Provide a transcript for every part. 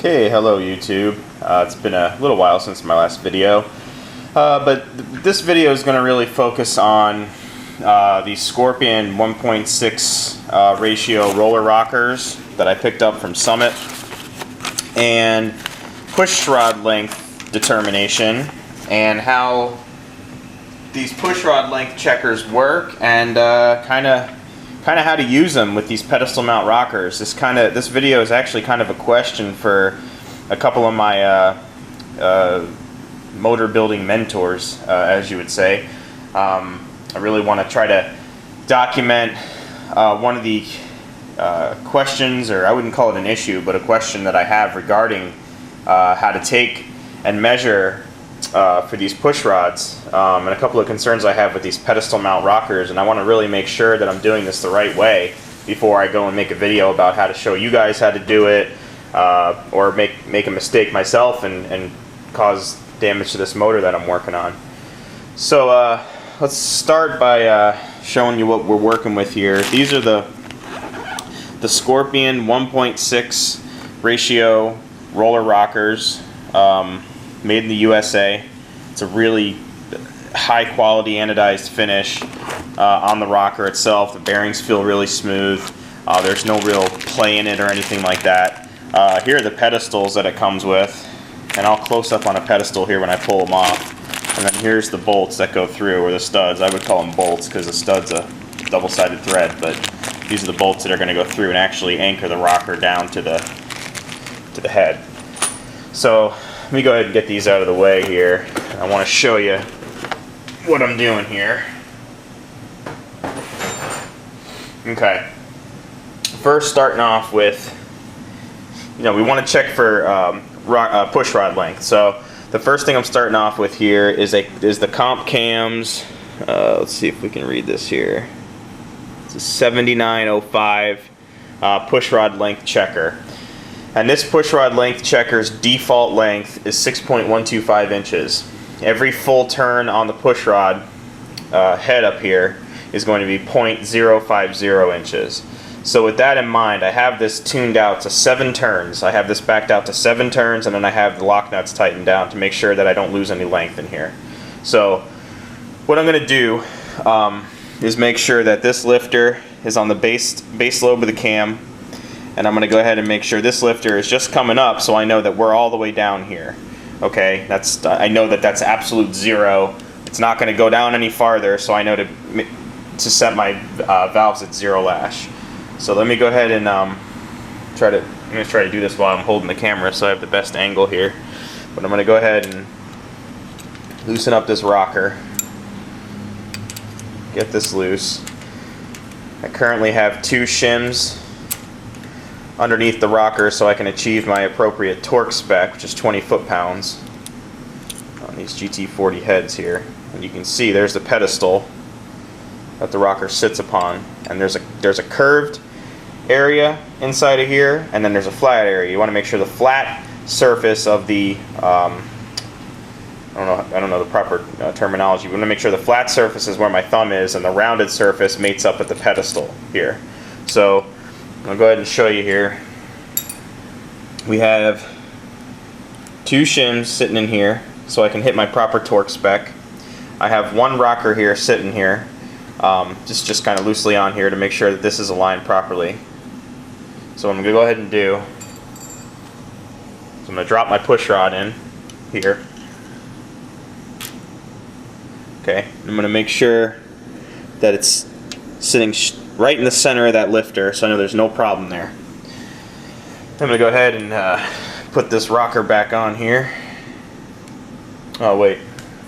Okay, hello YouTube. It's been a little while since my last video, but this video is going to really focus on the Scorpion 1.6 ratio roller rockers that I picked up from Summit, and pushrod length determination, and how these pushrod length checkers work, and kind of how to use them with these pedestal mount rockers. This video is actually kind of a question for a couple of my motor building mentors, as you would say. I really want to try to document one of the questions, or I wouldn't call it an issue, but a question that I have regarding how to take and measure for these push rods, and a couple of concerns I have with these pedestal mount rockers, and I want to really make sure that I'm doing this the right way before I go and make a video about how to show you guys how to do it, or make a mistake myself and cause damage to this motor that I'm working on. So let's start by showing you what we're working with here. These are the Scorpion 1.6 ratio roller rockers, made in the USA. It's a really high quality anodized finish on the rocker itself. The bearings feel really smooth. There's no real play in it or anything like that. Here are the pedestals that it comes with, and I'll close up on a pedestal here when I pull them off. And then here's the bolts that go through, or the studs. I would call them bolts because the stud's a double-sided thread, but these are the bolts that are going to go through and actually anchor the rocker down to the head. So let me go ahead and get these out of the way here. I want to show you what I'm doing here. Okay. First, starting off with, we want to check for push rod length. So the first thing I'm starting off with here is the comp cams. Let's see if we can read this here. It's a 7905 push rod length checker. And this pushrod length checker's default length is 6.125 inches. Every full turn on the pushrod head up here is going to be 0.050 inches. So with that in mind, I have this tuned out to 7 turns. I have this backed out to 7 turns, and then I have the lock nuts tightened down to make sure that I don't lose any length in here. So what I'm going to do is make sure that this lifter is on the base lobe of the cam. And I'm going to go ahead and make sure this lifter is just coming up, so I know that we're all the way down here. Okay, I know that that's absolute zero. It's not going to go down any farther, so I know to set my valves at 0 lash. So let me go ahead and I'm going to try to do this while I'm holding the camera, so I have the best angle here. But I'm going to go ahead and loosen up this rocker. Get this loose. I currently have 2 shims underneath the rocker, so I can achieve my appropriate torque spec, which is 20 foot-pounds on these GT40 heads here. And you can see there's the pedestal that the rocker sits upon, and there's a curved area inside of here, and then there's a flat area. You want to make sure the flat surface of the I don't know the proper terminology. You want to make sure the flat surface is where my thumb is, and the rounded surface mates up with the pedestal here. So I'll go ahead and show you here. We have 2 shims sitting in here, so I can hit my proper torque spec. I have 1 rocker here sitting here, just kind of loosely on here to make sure that this is aligned properly. So what I'm going to go ahead and do is I'm going to drop my push rod in here. Okay, I'm going to make sure that it's sitting right in the center of that lifter, so I know there's no problem there. I'm going to go ahead and put this rocker back on here. Oh wait,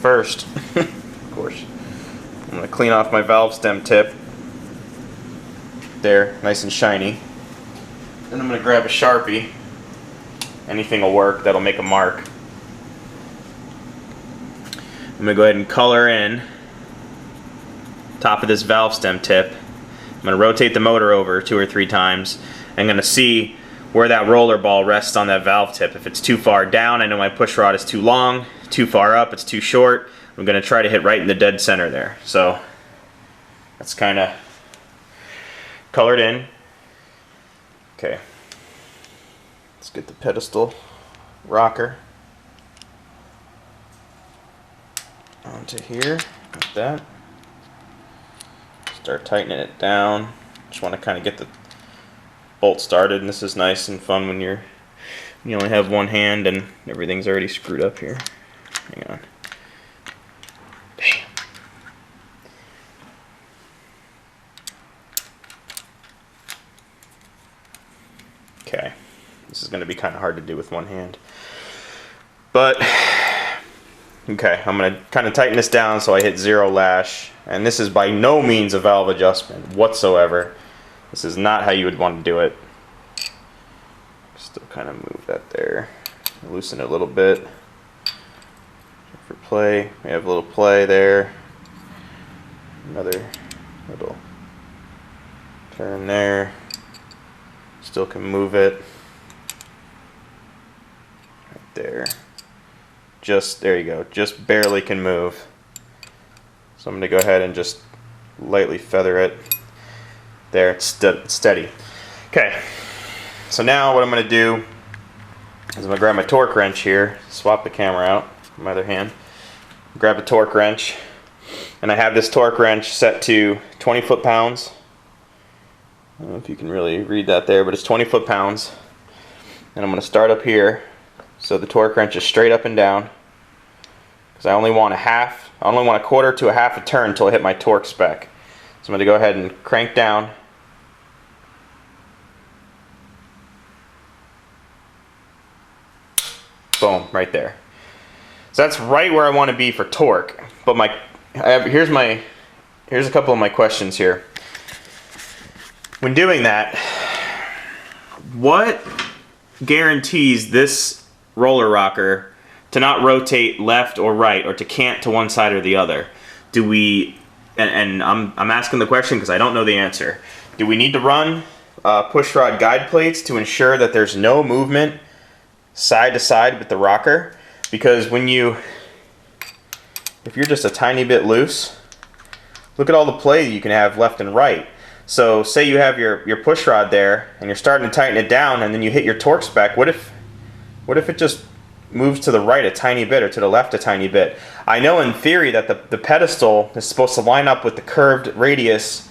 first, of course, I'm going to clean off my valve stem tip. There, nice and shiny. Then I'm going to grab a Sharpie. Anything will work that'll make a mark. I'm going to go ahead and color in top of this valve stem tip. I'm going to rotate the motor over 2 or 3 times. I'm going to see where that roller ball rests on that valve tip. If it's too far down, I know my push rod is too long. Too far up, it's too short. I'm going to try to hit right in the dead center there. So that's kind of colored in. Okay. Let's get the pedestal rocker onto here, like that. Start tightening it down. Just want to kind of get the bolt started, and this is nice and fun when you only have one hand and everything's already screwed up here. Hang on. Bam. Okay. This is going to be kind of hard to do with one hand. But, okay, I'm going to kind of tighten this down so I hit 0 lash. And this is by no means a valve adjustment whatsoever. This is not how you would want to do it. Still kind of move that there. Loosen it a little bit. For play, we have a little play there. Another little turn there. Still can move it. Right there. Just, there you go. Just barely can move. So I'm going to go ahead and just lightly feather it. There, it's steady. Okay, so now what I'm going to do is I'm going to grab my torque wrench here, swap the camera out, my other hand, grab a torque wrench, and I have this torque wrench set to 20 foot-pounds. I don't know if you can really read that there, but it's 20 foot-pounds. And I'm going to start up here, so the torque wrench is straight up and down, because I only want a quarter to a half a turn until I hit my torque spec. So I'm going to go ahead and crank down. Boom, right there. So that's right where I want to be for torque. But here's a couple of my questions here. When doing that, what guarantees this roller rocker to not rotate left or right, or to cant to one side or the other? Do we, and I'm asking the question because I don't know the answer. Do we need to run pushrod guide plates to ensure that there's no movement side to side with the rocker? Because if you're just a tiny bit loose, look at all the play you can have left and right. So say you have your pushrod there and you're starting to tighten it down, and then you hit your torque spec. What if it just moves to the right a tiny bit or to the left a tiny bit? I know in theory that the pedestal is supposed to line up with the curved radius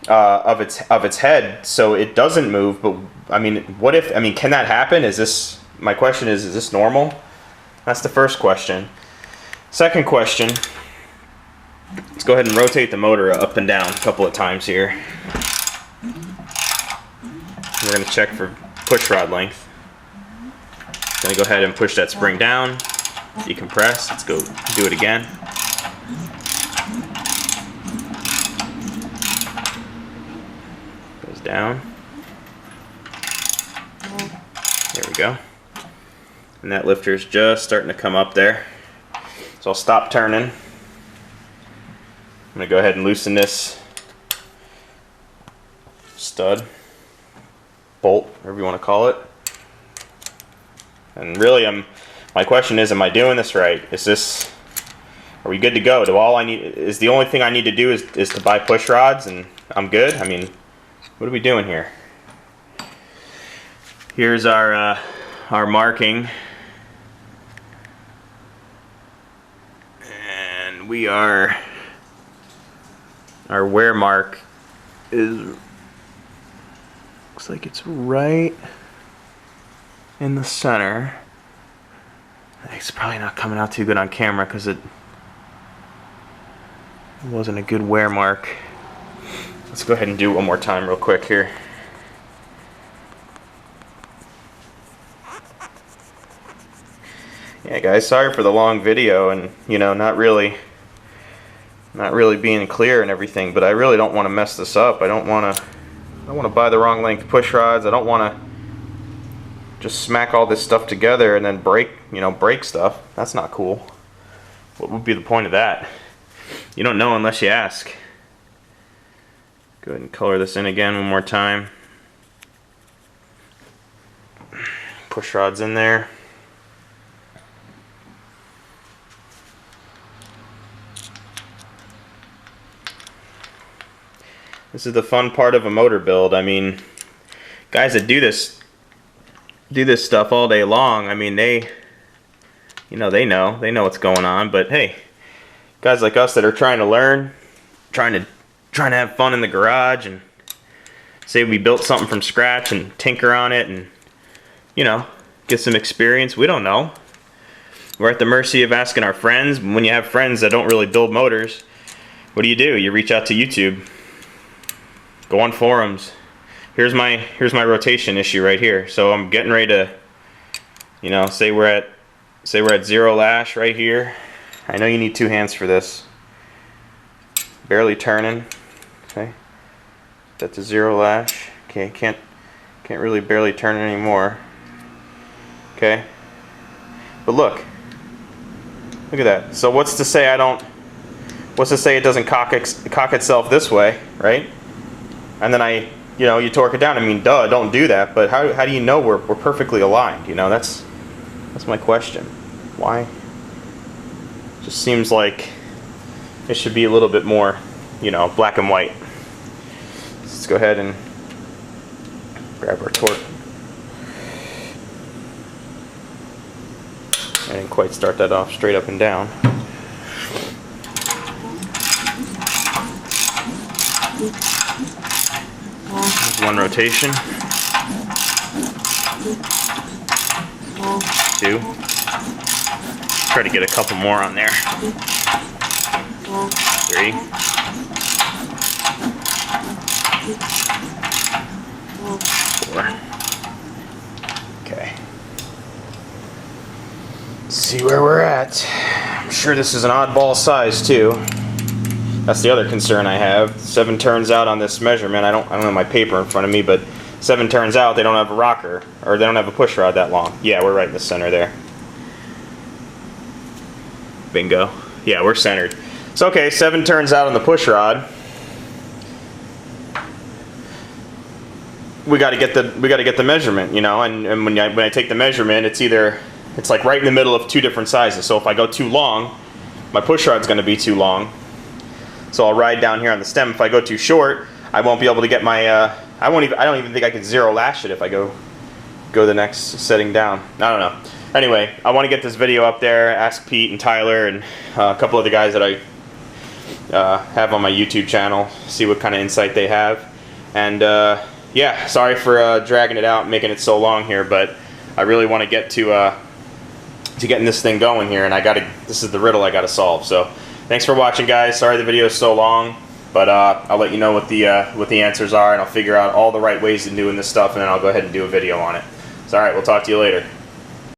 of its head, so it doesn't move. But I mean, can that happen? My question is this normal? That's the first question. Second question, let's go ahead and rotate the motor up and down a couple of times here. We're going to check for pushrod length. Going to go ahead and push that spring down, decompress. Let's go do it again. Goes down. There we go. And that lifter's just starting to come up there. So I'll stop turning. I'm going to go ahead and loosen this stud, bolt, whatever you want to call it. And really, my question is, am I doing this right? Are we good to go? Is the only thing I need to do is to buy push rods and I'm good? I mean, what are we doing here? Here's our marking. And our wear mark looks like it's right in the center. It's probably not coming out too good on camera because it wasn't a good wear mark. Let's go ahead and do it one more time real quick here. Yeah, guys, sorry for the long video and, not really being clear and everything, but I really don't want to mess this up. I don't want to buy the wrong length push rods. I don't want to just smack all this stuff together and then break stuff. That's not cool. What would be the point of that? You don't know unless you ask. Go ahead and color this in again one more time. Push rods in there. This is the fun part of a motor build. I mean, guys that do this do this stuff all day long. I mean, they know what's going on. But hey, guys like us that are trying to learn, trying to have fun in the garage, and say we built something from scratch and tinker on it and, you know, get some experience. We don't know. We're at the mercy of asking our friends. When you have friends that don't really build motors, what do? You reach out to YouTube. Go on forums. Here's my rotation issue right here. So I'm getting ready to, you know, say we're at 0 lash right here. I know you need 2 hands for this. Barely turning. Okay. That's a 0 lash. Okay, can't really barely turn it anymore. Okay. But look at that. So what's to say it doesn't cock itself this way, right? And then you torque it down. I mean, duh, don't do that. But how do you know we're perfectly aligned? You know, that's my question. Why? Just seems like it should be a little bit more, you know, black and white. Let's go ahead and grab our torque. I didn't quite start that off straight up and down. There's 1 rotation. 2. Try to get a couple more on there. 3. 4. Okay. Let's see where we're at. I'm sure this is an oddball size too. That's the other concern I have. 7 turns out on this measurement. I don't have my paper in front of me, but 7 turns out they don't have a rocker, or they don't have a push rod that long. Yeah, we're right in the center there. Bingo. Yeah, we're centered. So okay, 7 turns out on the push rod. We got to get the measurement, you know. And when I take the measurement, it's like right in the middle of 2 different sizes. So if I go too long, my push rod's going to be too long. So I'll ride down here on the stem. If I go too short, I won't be able to get my. I don't even think I can 0 lash it if I go the next setting down. I don't know. Anyway, I want to get this video up there. Ask Pete and Tyler and a couple of the guys that I have on my YouTube channel. See what kind of insight they have. And yeah, sorry for dragging it out and making it so long here, but I really want to get to getting this thing going here, and this is the riddle I gotta solve. So thanks for watching, guys. Sorry the video is so long, but I'll let you know what the answers are, and I'll figure out all the right ways of doing this stuff, and then I'll go ahead and do a video on it. So alright, we'll talk to you later.